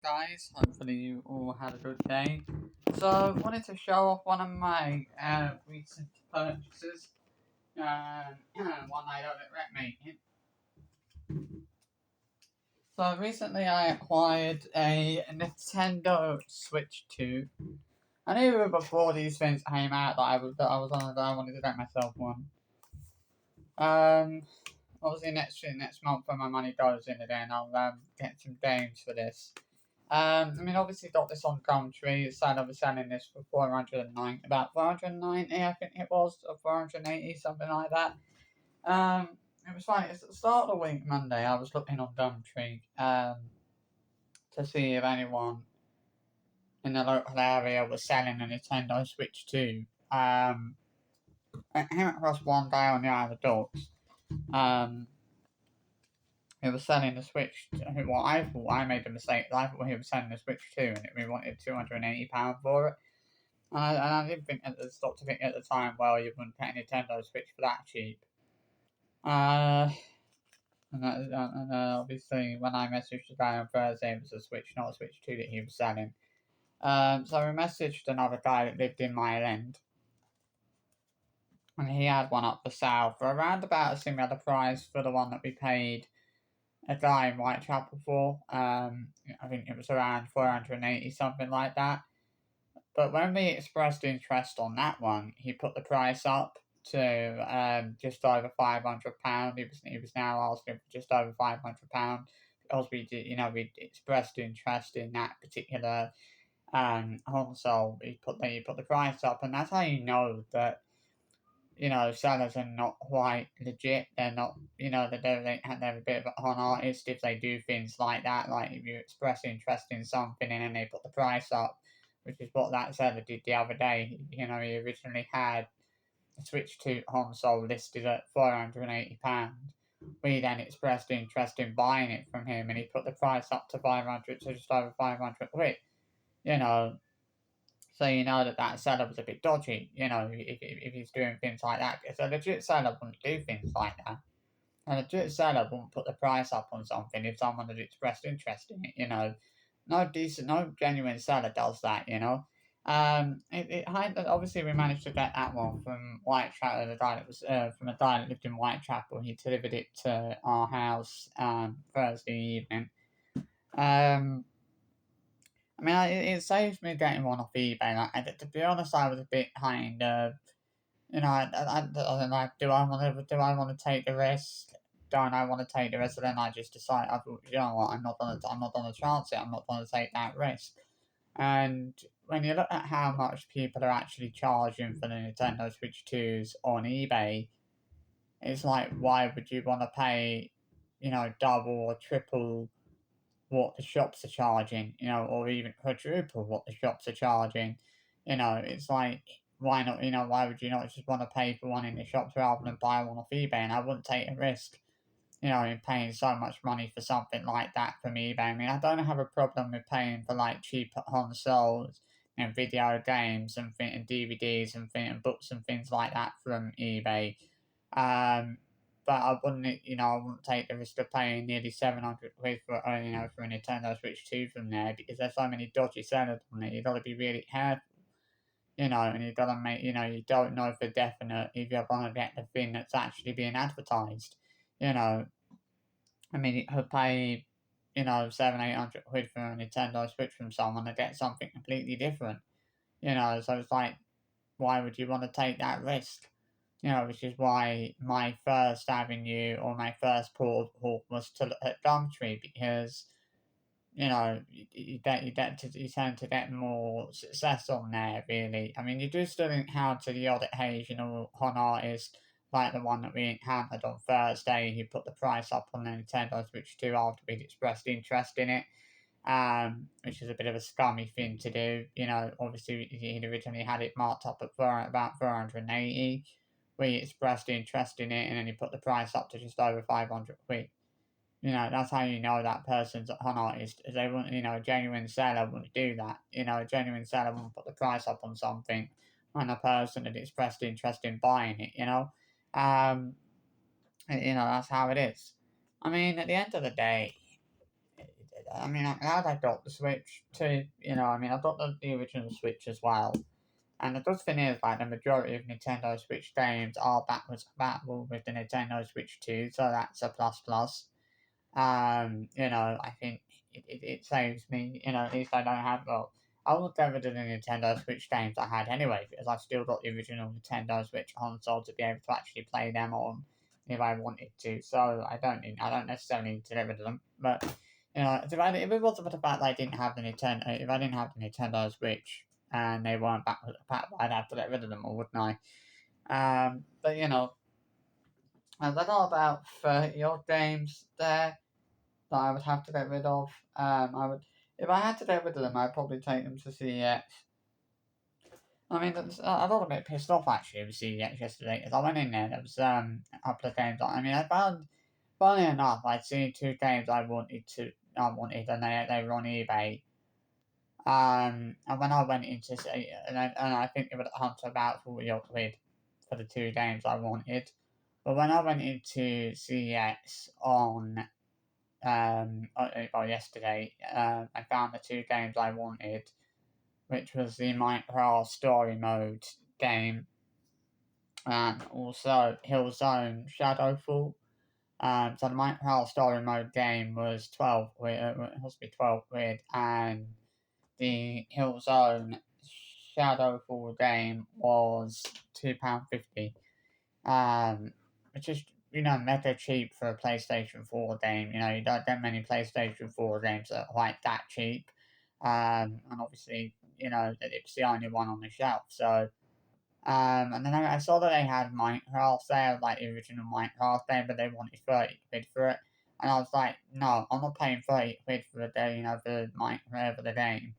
guys? Hopefully you all had a good day. So I wanted to show off one of my recent purchases. One I don't regret making. So recently I acquired a Nintendo Switch 2. I knew before these things came out that I wanted to get myself one. Um, Obviously next month when my money goes in again, I'll get some games for this. Obviously got this on Gumtree. It said I was selling this for 409, about 490, I think it was, or 480, something like that. It was funny. It's at the start of the week, Monday. I was looking on Gumtree to see if anyone in the local area was selling a Nintendo Switch 2. I came across one guy on the Isle of Dogs. Um, he was selling the Switch. Well, I thought I made a mistake. I thought he was selling the Switch 2, and we wanted £280 for it. And I didn't think at the stop to think at the time, well, you wouldn't get a Nintendo Switch for that cheap. Obviously, when I messaged the guy on Thursday, it was a Switch, not a Switch 2 that he was selling. So I messaged another guy that lived in my end, and he had one up for sale for around about a similar price for the one that we paid a guy in Whitechapel for. I think it was around 480, something like that. But when we expressed interest on that one, he put the price up to just over £500. He was now asking for just over £500 because we expressed interest in that particular console. He put the price up, and that's how you know that sellers are not quite legit. They're not, they're a bit of a con artist if they do things like that. Like if you express interest in something and then they put the price up, which is what that seller did the other day. He originally had a Switch 2 console listed at £480. We then expressed interest in buying it from him, and he put the price up to 500, so just over 500 quid. You know, so you know that seller was a bit dodgy, if he's doing things like that. Because a legit seller wouldn't do things like that. A legit seller wouldn't put the price up on something if someone had expressed interest in it. No genuine seller does that. Obviously we managed to get that one from Whitechapel. The guy that was from a guy that lived in Whitechapel. He delivered it to our house Thursday evening. It saves me getting one off eBay. To be honest, I was a bit kind of, do I want to take the risk? Don't I want to take the risk? And then I just decide, I thought, you know what, I'm not gonna chance it. I'm not gonna take that risk. And when you look at how much people are actually charging for the Nintendo Switch 2s on eBay, it's like, why would you want to pay, double or triple what the shops are charging, or even quadruple what the shops are charging. It's like, why not, why would you not just want to pay for one in the shops rather than buy one off eBay? And I wouldn't take a risk, in paying so much money for something like that from eBay. I don't have a problem with paying for like cheaper consoles and video games and DVDs and books and things like that from eBay. Um, but I wouldn't take the risk of paying nearly 700 quid for a Nintendo Switch 2 from there because there's so many dodgy sellers on it. You've got to be really careful, and you've got to you don't know for definite if you're going to get the thing that's actually being advertised. You could pay, 800 quid for a Nintendo Switch from someone to get something completely different, so it's like, why would you want to take that risk? Which is why my first avenue or my first port of call was to look at Gumtree because you tend to get more success on there. Really, you do still encounter the odd occasional con artist like the one that we encountered on Thursday who put the price up on the Nintendo Switch 2 after we'd expressed interest in it. Which is a bit of a scummy thing to do. Obviously he'd originally had it marked up at about 480. We expressed interest in it, and then he put the price up to just over 500 quid. That's how you know that person's a con artist. They wouldn't, a genuine seller wouldn't do that. A genuine seller wouldn't put the price up on something when a person had expressed interest in buying it. Um, that's how it is. At the end of the day, I mean, I'm glad I got the Switch too. You know, I mean, I got the original Switch as well. And the good thing is, like, the majority of Nintendo Switch games are backwards compatible with the Nintendo Switch 2, so that's a plus plus. You know, I think it saves me, you know, at least I don't have, well, I won't get rid of the Nintendo Switch games I had anyway, because I've still got the original Nintendo Switch console to be able to actually play them on if I wanted to, so I don't necessarily need to get rid of them, but, you know, if it wasn't for the fact that I didn't have the Nintendo, if I didn't have the Nintendo Switch, and they weren't backwards compatible, I'd have to get rid of them, or wouldn't I? But, you know, I've got about 30 odd games there that I would have to get rid of. I would, if I had to get rid of them, I'd probably take them to CEX. I mean, I got a bit pissed off actually with CEX yesterday because I went in there. Was a couple of games. I mean, I found, funny enough, I'd seen two games I wanted, and they were on eBay. And when I went into, and I think it would hunt about 40 odd quid for the two games I wanted. But when I went into CEX on yesterday, I found the two games I wanted, which was the Minecraft Story Mode game and also Hillzone Shadowfall. So the Minecraft Story Mode game was 12 quid, it must be 12 quid, and the Hillzone Shadowfall game was £2.50. Which is, you know, mega cheap for a PlayStation 4 game. You know, you don't get many PlayStation 4 games that are quite that cheap. And obviously, you know, it's the only one on the shelf. So, and then I saw that they had Minecraft there, like the original Minecraft game, but they wanted 30 quid for it. And I was like, no, I'm not paying 30 quid for the day, you know, for Minecraft, for the game.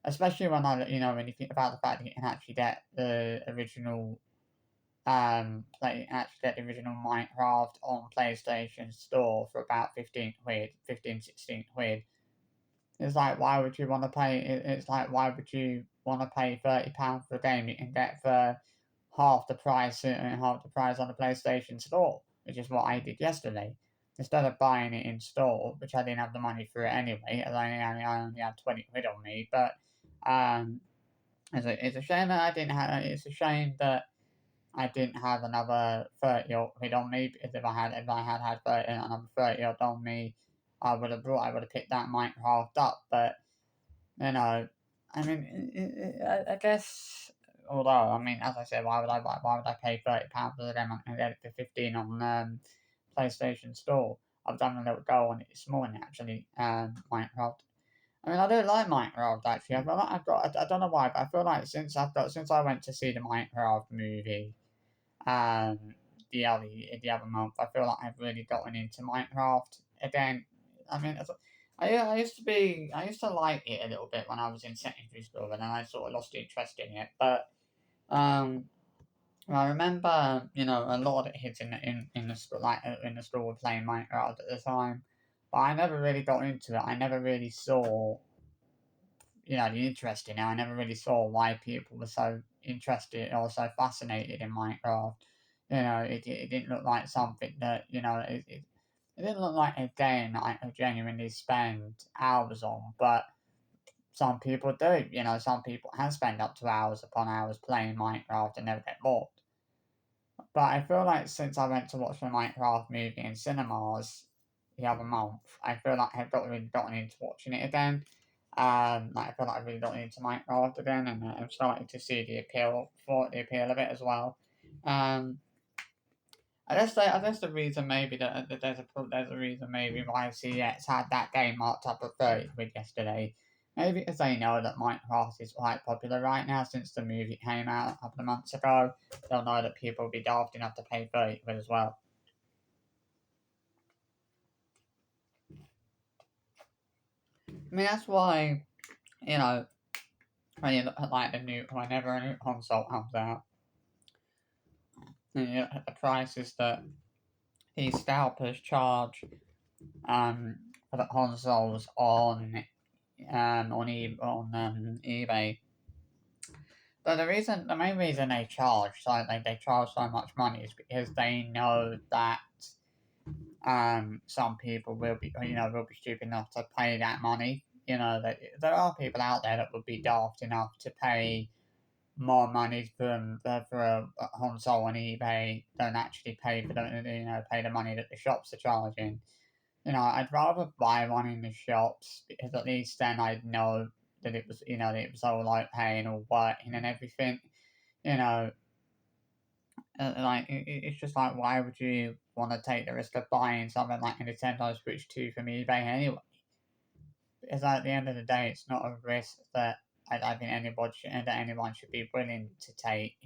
Especially when you think about the fact that you can actually get the original actually get the original Minecraft on PlayStation Store for about 15 quid, 15, 16 quid. It's like, why would you want to pay, it's like, why would you want to pay £30 for a game you can get for half the price on the PlayStation Store, which is what I did yesterday. Instead of buying it in store, which I didn't have the money for it anyway, as I only had 20 quid on me, but it's a shame that it's a shame that I didn't have another 30 odd quid on me because if I had 30, another 30 odd on me, I would have picked that Minecraft up. But you know, I mean, I guess. Although I mean, as I said, why would I pay £30 for the game and get it for 15 on PlayStation Store? I've done a little go on it this morning actually. Minecraft. I mean, I do like Minecraft actually. I feel like I don't know why, but I feel like since I went to see the Minecraft movie um, the other month. I feel like I've really gotten into Minecraft again. I mean, I used to like it a little bit when I was in secondary school, and then I sort of lost interest in it. But um, I remember, you know, a lot of the kids in the school, in the school, were playing Minecraft at the time. But I never really got into it. I never really saw, you know, the interest in it. I never really saw why people were so interested or so fascinated in Minecraft. You know, it didn't look like something that, you know, it didn't look like a game that I could genuinely spend hours on, but some people do. You know, some people have spent up to hours upon hours playing Minecraft and never get bored. But I feel like since I went to watch the Minecraft movie in cinemas the other month, I feel like I've really gotten into watching it again. Like I feel like I've really gotten into Minecraft again, and I'm starting to see the appeal of it as well. Um, I guess the reason maybe that there's a reason maybe why CX had that game marked up at 30 quid yesterday. Maybe because they know that Minecraft is quite popular right now since the movie came out a couple of months ago. They'll know that people will be daft enough to pay 30 quid as well. I mean, that's why, you know, when you look at like whenever a new console comes out, and you look at the prices that these scalpers charge for the consoles eBay. But the main reason they charge so much money is because they know that some people will be, will be stupid enough to pay that money. That there are people out there that would be daft enough to pay more money for a console on eBay than actually pay for pay the money that the shops are charging. I'd rather buy one in the shops because at least then I'd know that that it was all like paying or working and everything. You know, it's just like, why would you want to take the risk of buying something like a Nintendo Switch 2 from eBay anyway? Because at the end of the day, it's not a risk that I think anyone should be willing to take.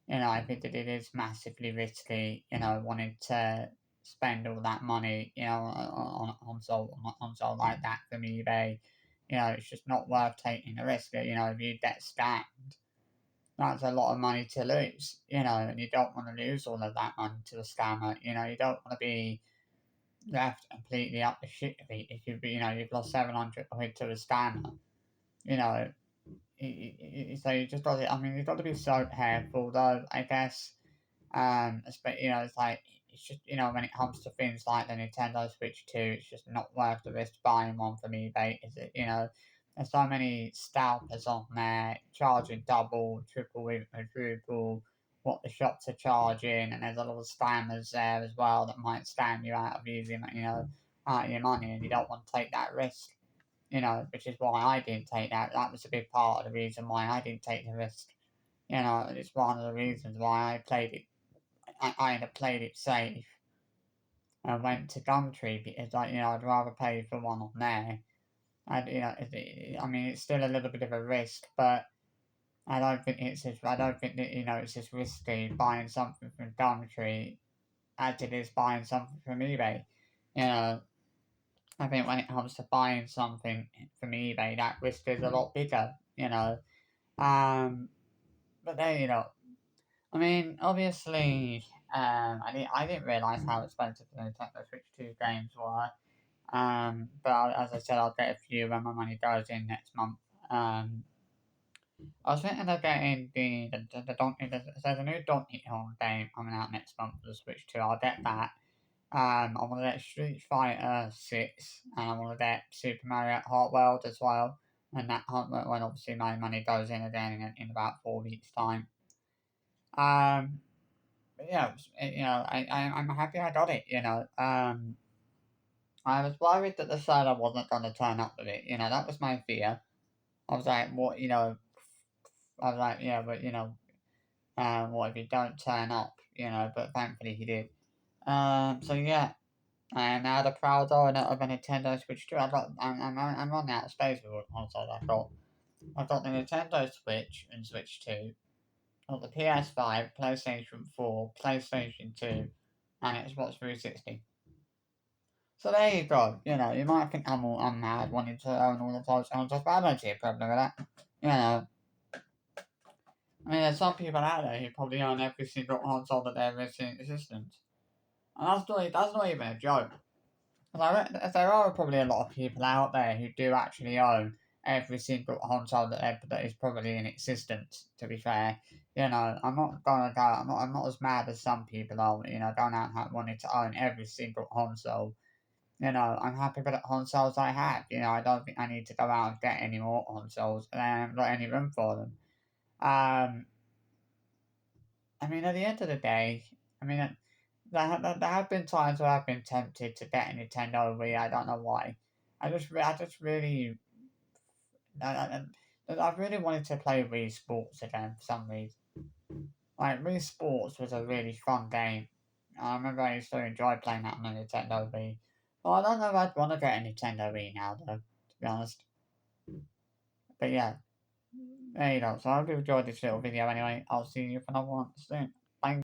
I think that it is massively risky. Wanting to spend all that money, on something like that from eBay. It's just not worth taking the risk. If you get scammed, that's a lot of money to lose. And you don't want to lose all of that money to a scammer. You don't want to be left completely up the shit if you've lost 700 quid to a scammer. You know, so you just got to. I mean, you've got to be so careful, though. I guess. It's like it's just when it comes to things like the Nintendo Switch 2, it's just not worth the risk buying one from eBay, is it? There's so many scalpers on there charging double, triple, even quadruple what the shops are charging, and there's a lot of scammers there as well that might scam you out of using out of your money, and you don't want to take that risk. Which is why I didn't take that. That was a big part of the reason why I didn't take the risk. It's one of the reasons why I played it. I played it safe and went to Gumtree because I'd rather pay for one on there. And I mean, it's still a little bit of a risk, but I don't think that it's as risky buying something from Gumtree as it is buying something from eBay. You know, I think when it comes to buying something from eBay, that risk is a lot bigger. Um, but then I mean, obviously, I didn't realize how expensive the Nintendo Switch 2 games were. But as I said, I'll get a few when my money goes in next month. I was thinking of getting the Donkey. There's a new Donkey Kong game coming out next month for the Switch 2. I'll get that. I want to get Street Fighter 6, and I want to get Super Mario Heart World as well. And that when obviously my money goes in again in about 4 weeks' time. Um, but yeah, I'm happy I got it. I was worried that the seller wasn't going to turn up with it. That was my fear. I was like, what? I was like, yeah, but what if he don't turn up? But thankfully he did. So yeah, I am now the proud owner of a Nintendo Switch 2. I'm on out of space with what console I've got the Nintendo Switch and Switch 2. I've got the PS5, PlayStation 4, PlayStation 2, and Xbox 360. So there you go. You might think I'm mad wanting to own all of those consoles, but I don't see a problem with that. I mean, there's some people out there who probably own every single console that there is in existence. And that's not even a joke. There are probably a lot of people out there who do actually own every single console that is probably in existence. To be fair, I'm not gonna go. I'm not as mad as some people are. Going out and wanting to own every single console. I'm happy with the consoles I have. I don't think I need to go out and get any more consoles, and I haven't got any room for them. I mean, at the end of the day, I mean, there have been times where I've been tempted to get a Nintendo Wii. I don't know why. I just really, I really wanted to play Wii Sports again for some reason. Like Wii Sports was a really fun game. I remember I used to enjoy playing that on the Nintendo Wii. Well, I don't know if I'd want to get a Nintendo Wii now, though, to be honest. But yeah, there you go. So I hope you enjoyed this little video anyway. I'll see you for another one soon. Bye.